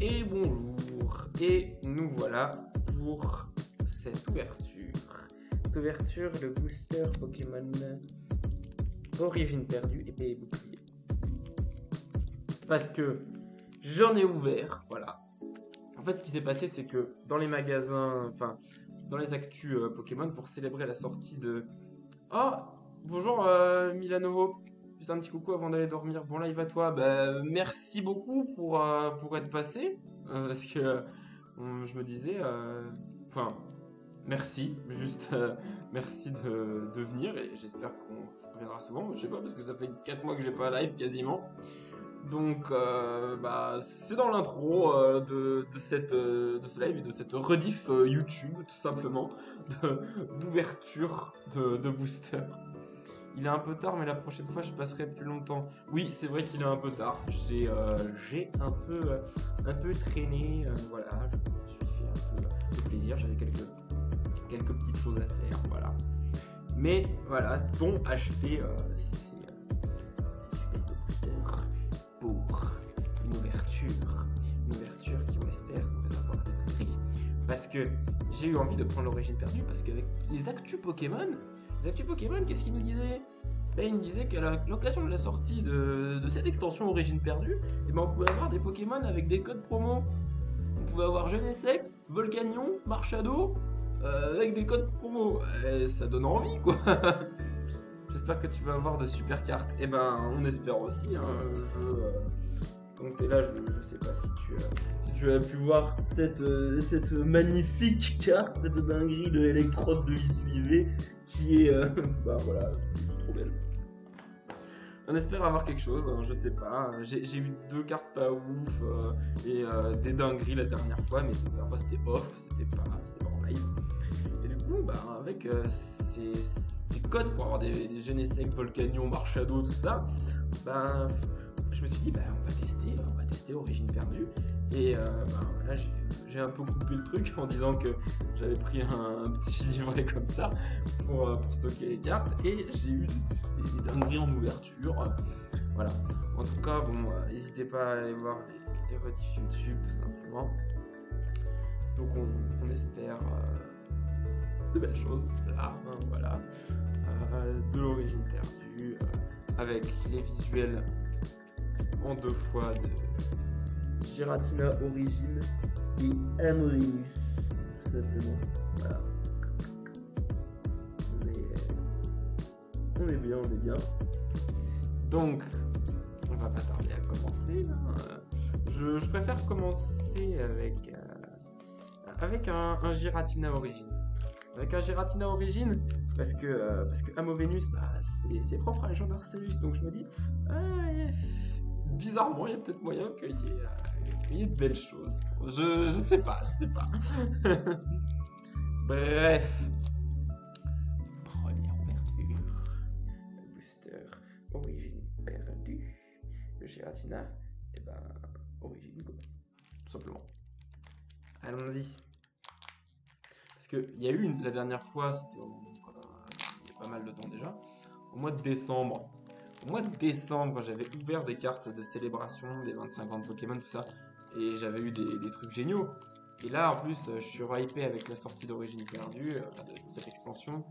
Et bonjour, et nous voilà pour cette ouverture. Cette ouverture, le booster Pokémon Origine perdue, épée et bouclier. Parce que j'en ai ouvert, voilà. En fait, ce qui s'est passé, c'est que dans les magasins, enfin, dans les actus Pokémon, pour célébrer la sortie de... Oh, bonjour Milanovo. Juste un petit coucou avant d'aller dormir. Bon live à toi. Bah, merci beaucoup pour être passé. Parce que je me disais... Enfin, merci. Juste merci de venir. Et j'espère qu'on reviendra souvent. Je sais pas, parce que ça fait 4 mois que j'ai pas live quasiment. Donc, bah, c'est dans l'intro de ce live et de cette rediff YouTube, tout simplement, d'ouverture de booster. Il est un peu tard, mais la prochaine fois, je passerai plus longtemps. Oui, c'est vrai qu'il est un peu tard. J'ai un peu traîné. Voilà, je me suis fait un peu de plaisir. J'avais quelques petites choses à faire. Voilà. Mais voilà, dont acheter ces boosters pour une ouverture qui, on l'espère, nous réservera des prix. Parce que j'ai eu envie de prendre l'origine perdue, parce qu'avec les actus Pokémon, qu'est-ce qu'ils nous disaient? Ben, ils nous disaient qu'à l'occasion de la sortie de cette extension Origine perdue, eh ben, on pouvait avoir des Pokémon avec des codes promo. On pouvait avoir Genesect, Volcanion, Marshado, avec des codes promo. Ça donne envie, quoi. J'espère que tu vas avoir de super cartes. Et ben, on espère aussi. Hein, donc t'es là, je sais pas si tu as pu voir cette magnifique carte, cette dinguerie de Electrode de l'ISUIV qui est, bah voilà, trop belle. On espère avoir quelque chose, hein, je sais pas. J'ai eu 2 cartes pas ouf et des dingueries la dernière fois, mais la dernière fois c'était off, c'était pas en live. Et du coup, bah, avec ces codes pour avoir des Genesect, Volcanion, Marshado, tout ça, bah, je me suis dit, bah, on va tester Origine perdue. Et bah, voilà, j'ai un peu coupé le truc en disant que j'avais pris un petit livret comme ça pour stocker les cartes. Et j'ai eu des dingueries en ouverture. Voilà. En tout cas, bon, n'hésitez pas à aller voir les rediffs YouTube, tout simplement. Donc on espère de belles choses là, hein, voilà. De l'origine perdue, avec les visuels en 2 fois de Giratina Origine et Amorinus, tout simplement. Voilà. On est bien. Donc, on va pas tarder à commencer. Hein. Je préfère commencer avec un Giratina Origine. Avec un Giratina Origine, parce que Amovenus, bah, c'est propre à Legend Arceus, donc je me dis, bizarrement, il y a peut-être moyen qu'il y ait de belles choses. Je sais pas. Bref. Première ouverture. Le booster Origine perdue de Giratina. Et ben, Origine, quoi. Tout simplement. Allons-y. Parce qu'il y a eu la dernière fois, c'était il y a pas mal de temps déjà, au mois de décembre. Au mois de décembre, j'avais ouvert des cartes de célébration, des 25 ans de Pokémon, tout ça, et j'avais eu des trucs géniaux. Et là, en plus, je suis hypé avec la sortie d'Origine perdue, de cette extension.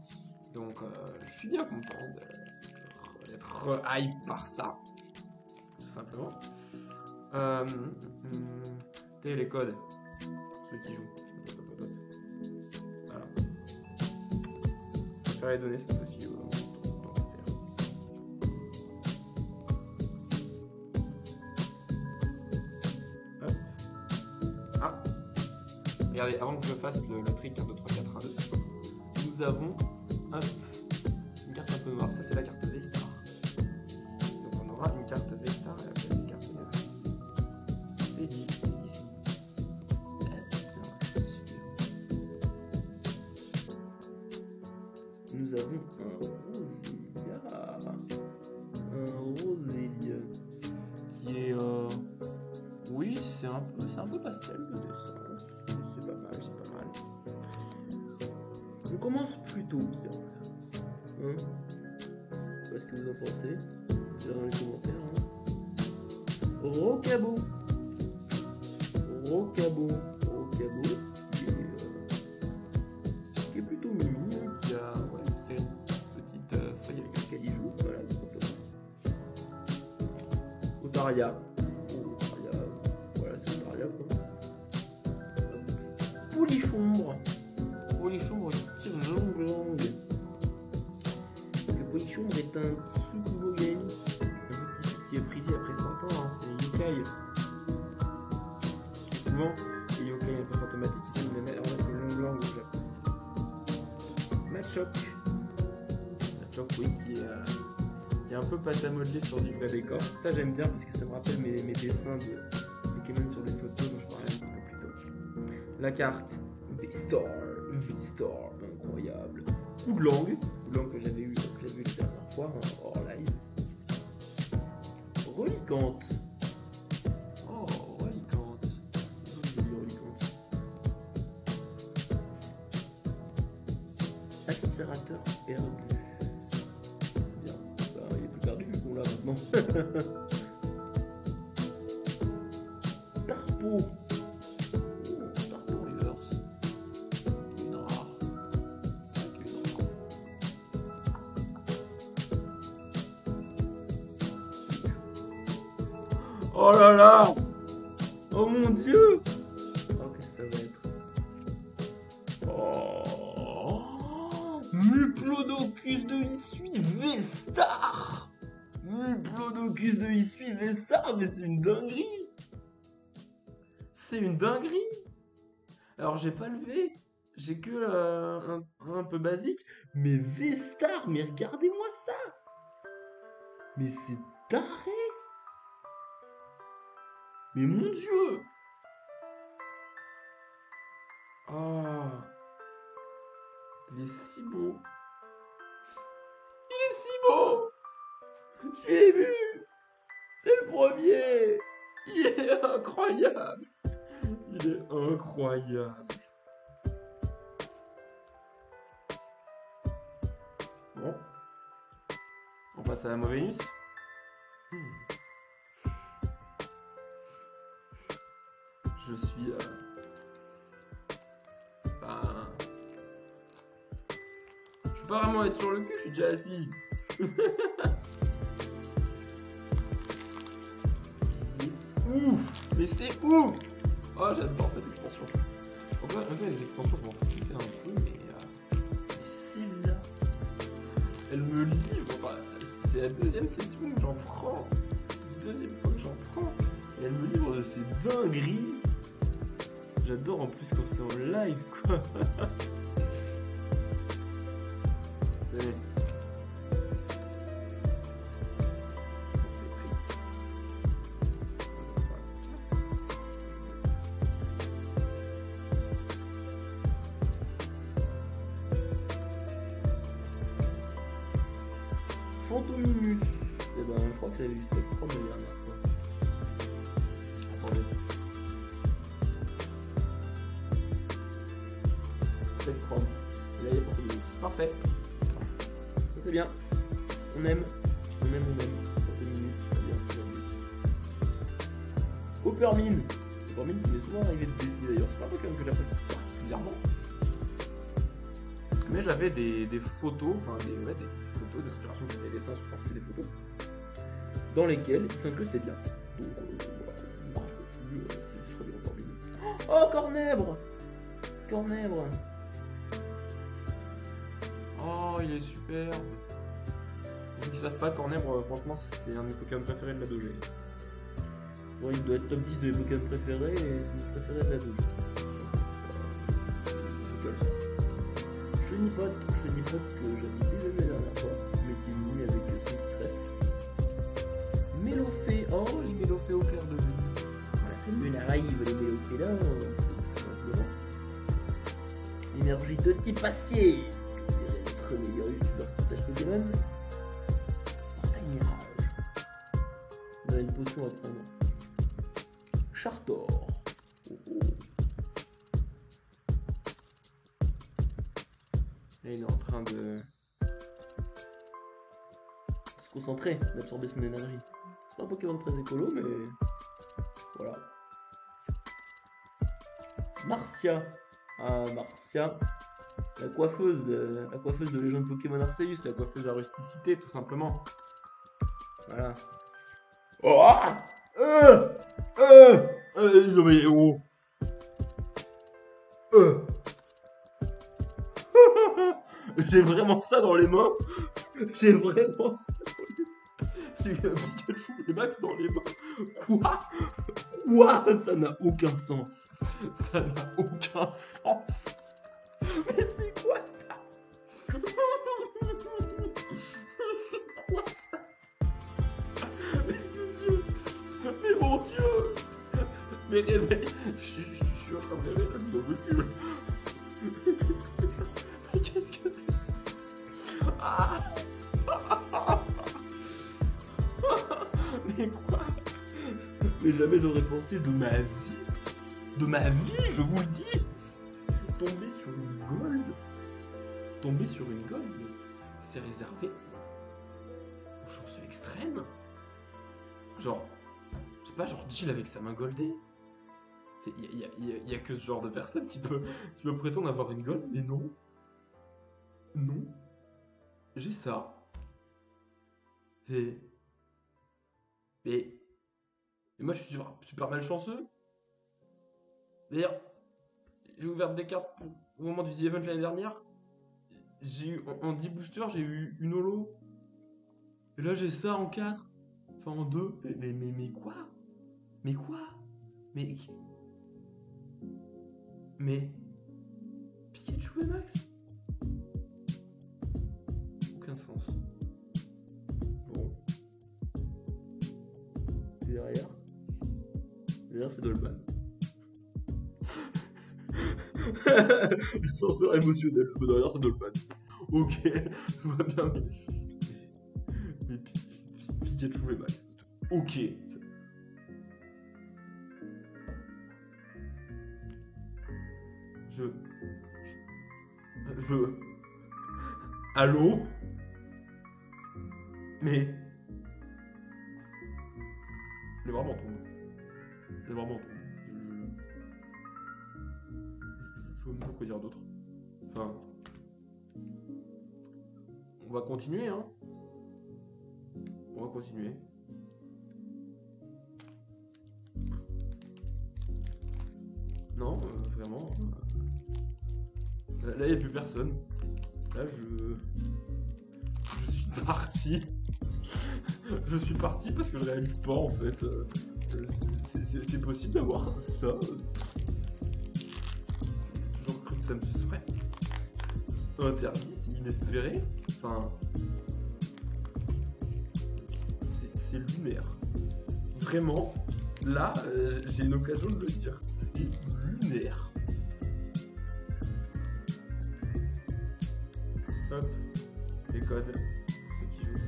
Donc, je suis bien content d'être hype par ça, tout simplement. Les codes, ceux qui jouent. Voilà. Je vais les donner cette fois-ci. Regardez, avant que je fasse le trick 1, 2, 3, 4, 1, 2, nous avons une carte un peu noire, ça c'est la carte Vestar. Donc on aura une carte Vestar et après une carte noire. C'est dit. Nous avons un Rosélia qui est oui, c'est un peu pastel de dessin. C'est pas mal. On commence plutôt bien. Hein? Je sais pas ce que vous en pensez. Vous dans les commentaires. Hein? Rocabo. Paria. Oh, Paria. Voilà, c'est Paria quoi. Polichombre. Polichombre qui tire Jonglang. Le Polichombre est un Tsukumoyai. Un petit qui est privé après 100 ans. Hein. C'est Yokai. Souvent, les Yokai un peu fantomatiques qui sont les meilleurs que Jonglang au Japon. Machoc. Machoc, oui, qui est un peu pâte à modeler sur du vrai décor. Ça, j'aime bien parce que ça me rappelle mes dessins de Pokémon sur des photos dont je parlais un petit peu plus tôt. La carte V-Star, incroyable. Oudlang que j'avais eu la dernière fois hors live. Relicante. Oh, Relicante. Relicante. Aspirateur perdu. Bien, bah, il est plus perdu vu qu'on l'a maintenant. Tarpo. Tarpo Reverse. Une rare. Avec une rare. Oh là là. Oh mon dieu. Oh, qu'est-ce que ça va être? Oh, Muplodocus de Issui V-Star. Muplodocus de Issui V-Star, mais c'est une dinguerie. C'est une dinguerie. Alors j'ai pas le V, j'ai que un peu basique, mais V-Star, mais regardez-moi ça. Mais c'est taré. Mais mon dieu. Oh, il est si beau. Il est si beau. Je suis ému. C'est le premier. Il est incroyable. Il est incroyable. Bon. On passe à la Mauvais. Je suis... Je peux pas vraiment être sur le cul, je suis déjà assis. Ouf. Mais c'est ouf. Oh, j'adore cette extension. En fait, les extensions, je m'en fous un peu, mais Célia, elle me livre. Enfin, c'est la deuxième session que j'en prends. C'est la deuxième fois que j'en prends. Et elle me livre de ces dingueries. J'adore en plus quand c'est en live, quoi. Allez. Fantominus. Eh ben, je crois que j'avais eu Spectrum la dernière fois. Attendez. Spectrum. Et là, il y a Fantominus. Parfait. Ça, c'est bien. On aime. Fantominus, très bien. Coppermine. Coppermine qui m'est souvent arrivé de dessiner d'ailleurs. C'est pas un Pokémon que j'apprécie particulièrement. Mais j'avais des photos, enfin des photos d'inspiration sur les dessins, je pense que des photos, dans lesquelles il s'incrustait bien. Donc voilà, c'est très bien Corbine. Oh, Cornèbre. Oh, il est superbe. Ceux qui savent pas, Cornèbre, franchement, c'est un de mes Pokémon préférés de la Dogé. Bon, il doit être top 10 de mes Pokémon préférés et c'est mon préféré de la Dogé. Chenipote que j'avais déjà vu la dernière fois, mais qui est mis avec son trèfle. Mélophée, oh les Mélophées au clair de lune. Voilà, comme il arrive, les Mélophées là, c'est tout simplement énergie de type acier. Je dirais notre meilleur youtubeur stage Pokémon. Portail Mirage. On a une potion à prendre. Chartor. Oh. Et il est en train de se concentrer, d'absorber son énergie. C'est pas un Pokémon très écolo, mais voilà. Marcia. Ah, Marcia. La coiffeuse de Légende Pokémon Arceus, la coiffeuse à rusticité, tout simplement. Voilà. Oh, Non mais oh. J'ai vraiment ça dans les mains. J'ai vraiment ça. J'ai un Pikachu et Max dans les mains. Quoi? Ça n'a aucun sens. Ça n'a aucun sens. Mais c'est quoi ça? Quoi ça? Mais mon Dieu. Mais réveille. Je suis en train de rêver là, de recul. Mais qu'est-ce que c'est? Ah. Mais quoi? Mais jamais j'aurais pensé de ma vie, je vous le dis, tomber sur une gold. Tomber sur une gold, c'est réservé aux chanceux extrêmes. Genre, je sais pas, genre chill avec sa main goldée. Il y a que ce genre de personne qui peut prétendre avoir une gold, mais non. Non. J'ai ça. Mais moi je suis super malchanceux. D'ailleurs, j'ai ouvert des cartes au moment du The Event l'année dernière. J'ai eu en 10 boosters, j'ai eu une holo. Et là j'ai ça en 4. Enfin en 2. Mais quoi? Mais quoi? Mais Pikachu et Max? Aucun sens. Bon. Derrière c'est Dolman. L'ascenseur émotionnel. Derrière c'est Dolman. Ok, je vois bien. Mais Pikachu et Max. Ok. Allô? Mais vraiment tombe. Je ne sais pas quoi dire d'autre. Enfin, on va continuer, hein. On va continuer. Non, vraiment. Là, il n'y a plus personne. Là, je suis parti. Je suis parti parce que je réalise pas, en fait. C'est possible d'avoir ça. J'ai toujours cru que ça me serait interdit, c'est inespéré. Enfin, c'est lunaire. Vraiment, là, j'ai une occasion de le dire. C'est lunaire. Hop, les codes. Ceux qui jouent.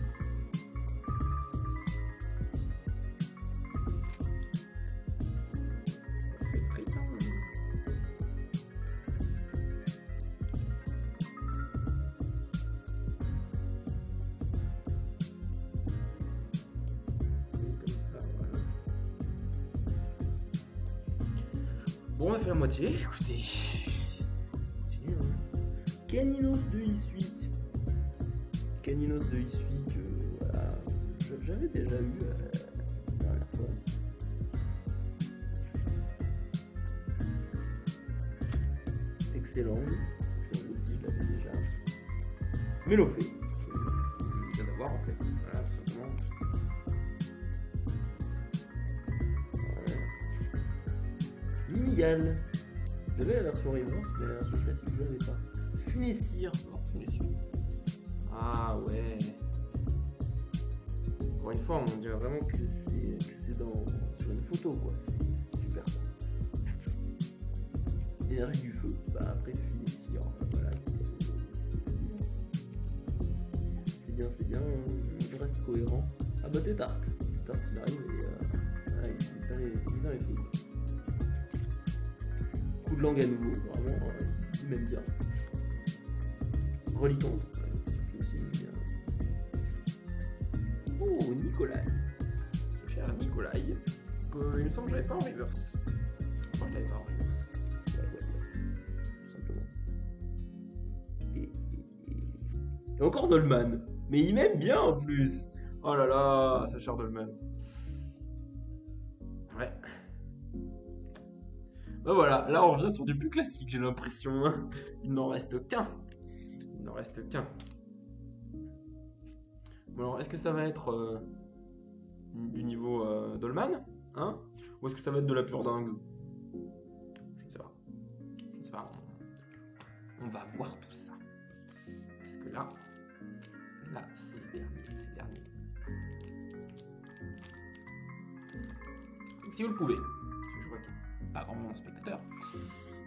Bon, on a fait la moitié. Écoutez, Caninos de Issui. Caninos de Issui que voilà, j'avais déjà eu la dernière fois. Excellent. Excellent aussi, je l'avais déjà. Mélofée, que je viens d'avoir en fait. Voilà, tout simplement. Voilà. Minigal. J'avais la version reverse, mais la version classique, je l'avais pas. Funessir. Oh, Funessir. Ah ouais. Encore une fois, on dirait vraiment que c'est sur une photo, quoi. C'est super ça. Énergie du feu. Bah après Funessir. Voilà. C'est bien. Je reste cohérent. Ah bah Tétart. Tétart il arrive et voilà, il est dans les feux, quoi. Coup de langue à nouveau, vraiment, il m'aime bien. Reliquante, aussi m'aime bien. Oh, Nikolai. Ce cher Nikolai. Il me semble que je l'avais pas en reverse. Je crois que je l'avais pas en reverse. Ouais, tout simplement. Et encore Dolman. Mais il m'aime bien en plus. Oh là là, ce cher Dolman. Bah voilà, là on revient sur du plus classique, j'ai l'impression. Hein. Il n'en reste qu'un. Il n'en reste qu'un. Bon alors, est-ce que ça va être du niveau Dolman, hein, ou est-ce que ça va être de la pure dingue? Je ne sais pas. Je ne sais pas. On va voir tout ça. Parce que là c'est le dernier, c'est le dernier. Donc, si vous le pouvez, parce que je vois qu'il n'y a pas vraiment de spectateurs,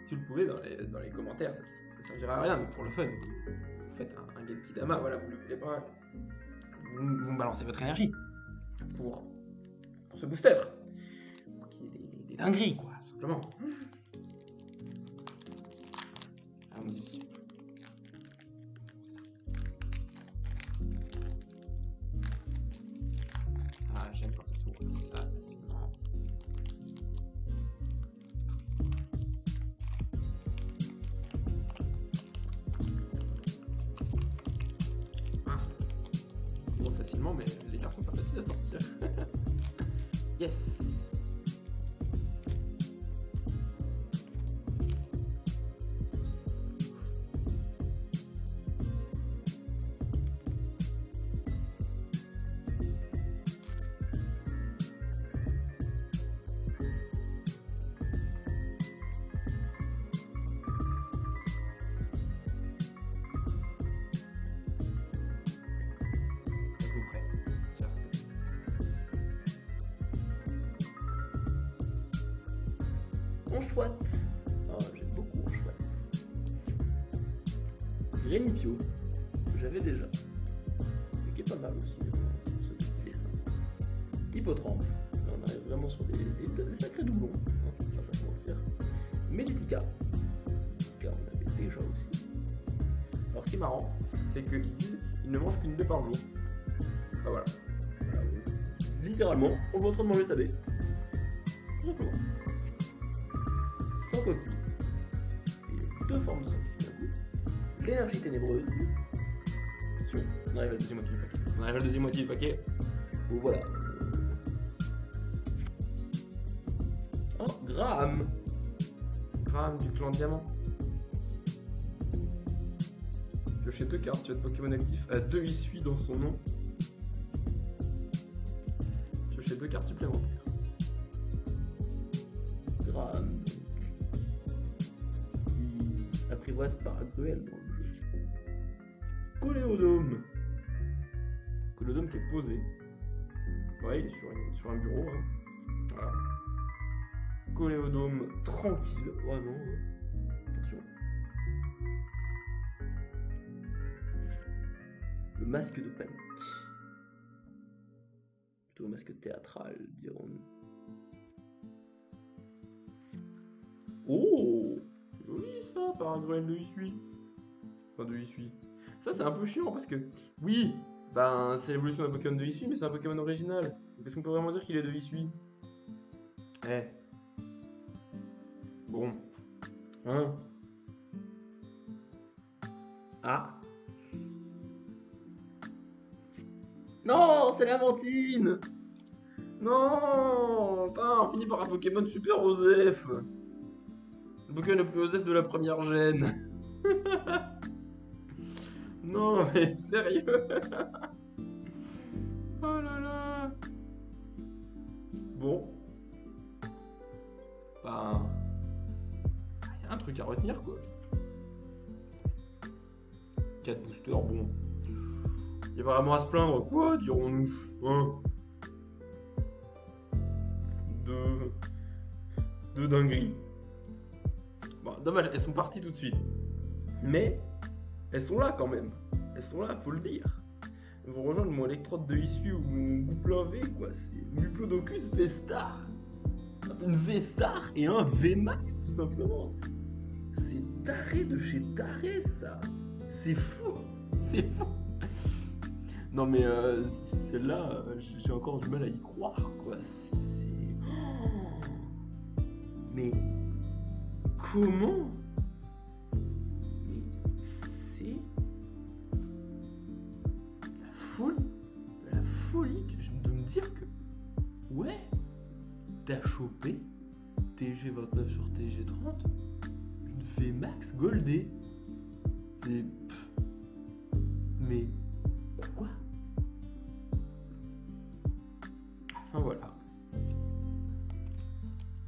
si vous le pouvez dans les commentaires, ça servira à rien, mais pour le fun, vous faites un Genki Dama, voilà, vous levez les bras, vous me balancez votre énergie pour ce booster, pour qu'il y ait des dingueries, quoi, tout simplement. Allons-y. Ah, j'aime quand ça s'ouvre comme ça, facilement. Bon, facilement, mais les cartes sont pas faciles à sortir. Yes! Êtes-vous prêts? Chers spectateurs. On chouette. Oh, j'aime beaucoup on chouette. Renipio, que j'avais déjà, et qui est pas mal aussi, ce petit dessin. Hippotrampe, là on arrive vraiment sur des sacrés doublons, hein, on va pas se mentir. Meditica, car on avait déjà aussi. Alors ce qui est marrant, c'est qu'ils disent qu'ils ne mangent qu'une baie par jour. Ah voilà. Littéralement, on est en train de manger sa baie. Tout simplement. Sans coquille. Et deux formes de sang d'un coup. L'énergie ténébreuse. Attention, on arrive à la deuxième moitié du paquet. On arrive à la deuxième moitié du paquet. Bon voilà. Oh, Graham. Graham du clan Diamant. Piocher 2 cartes, tu as de Pokémon actif à 2 issues dans son nom. Piocher 2 cartes supplémentaires. Graham, qui apprivoise Paragruel dans le jeu. Coléodome. Coléodome qui est posé. Ouais, il est sur un bureau. Hein. Voilà. Coléodome tranquille, vraiment. Attention. Le masque de panique. Plutôt un masque théâtral, dirons-nous. Oh, joli ça, Paragruel de Hisui. Enfin, de Hisui. Ça, c'est un peu chiant parce que, oui, ben, c'est l'évolution d'un Pokémon de Hisui, mais c'est un Pokémon original. Donc, est-ce qu'on peut vraiment dire qu'il est de Hisui? Eh. Bon. Hein? Ah. Non, c'est Lamantine! Non! On finit par un Pokémon super Osef! Le Pokémon le plus Osef de la première gêne! Non, mais sérieux! Oh là là! Bon. Ben. Il y a un truc à retenir, quoi. 4 boosters, bon. Il y a vraiment à se plaindre, quoi, dirons-nous. Hein? Deux dingueries. Bon, dommage, elles sont parties tout de suite. Mais, elles sont là quand même. Elles sont là, faut le dire. Elles vont rejoindre mon électrode de issue ou mon Gouplein V, quoi. C'est Muplodocus V-Star. Une V-Star et un V-Max, tout simplement. C'est taré de chez taré, ça. C'est fou. C'est fou. Non mais celle-là, j'ai encore du mal à y croire, quoi. C'est... Mais comment? Mais c'est la folie de me dire que ouais, t'as chopé TG29 sur TG30, une VMAX Goldée. C'est... Mais quoi? Enfin voilà.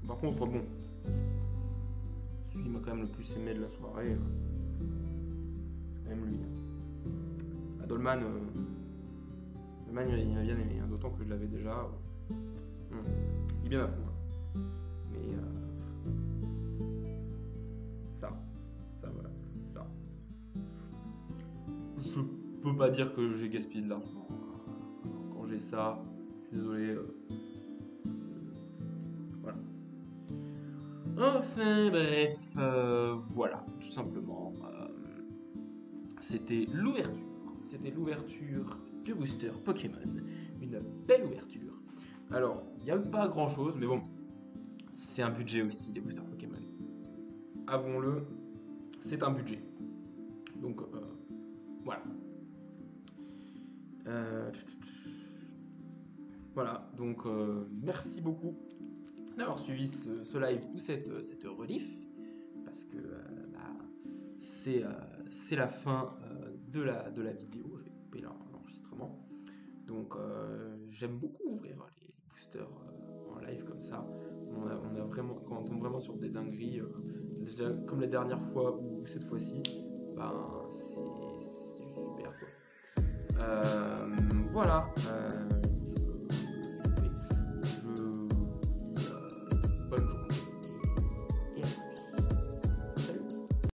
Par contre, bon, celui qui m'a quand même le plus aimé de la soirée, c'est quand même lui. Dolman, Dolman il m'a bien aimé, hein, d'autant que je l'avais déjà. Il est bien à fond. Hein. Mais ça, voilà, ça. Je peux pas dire que j'ai gaspillé de l'argent. Quand j'ai ça, je suis désolé. Voilà. Enfin, bref, voilà, tout simplement. C'était l'ouverture. C'était l'ouverture du booster Pokémon. Une belle ouverture. Alors, il n'y a pas grand chose, mais bon, c'est un budget aussi, les boosters Pokémon. Avouons-le, c'est un budget. Donc, voilà. Voilà, donc merci beaucoup d'avoir suivi ce live ou cette relief, parce que c'est la fin de la vidéo. Je vais couper l'enregistrement. Donc j'aime beaucoup ouvrir les boosters en live comme ça. Quand on tombe vraiment sur des dingueries, déjà, comme la dernière fois ou cette fois-ci, c'est juste super quoi. Voilà.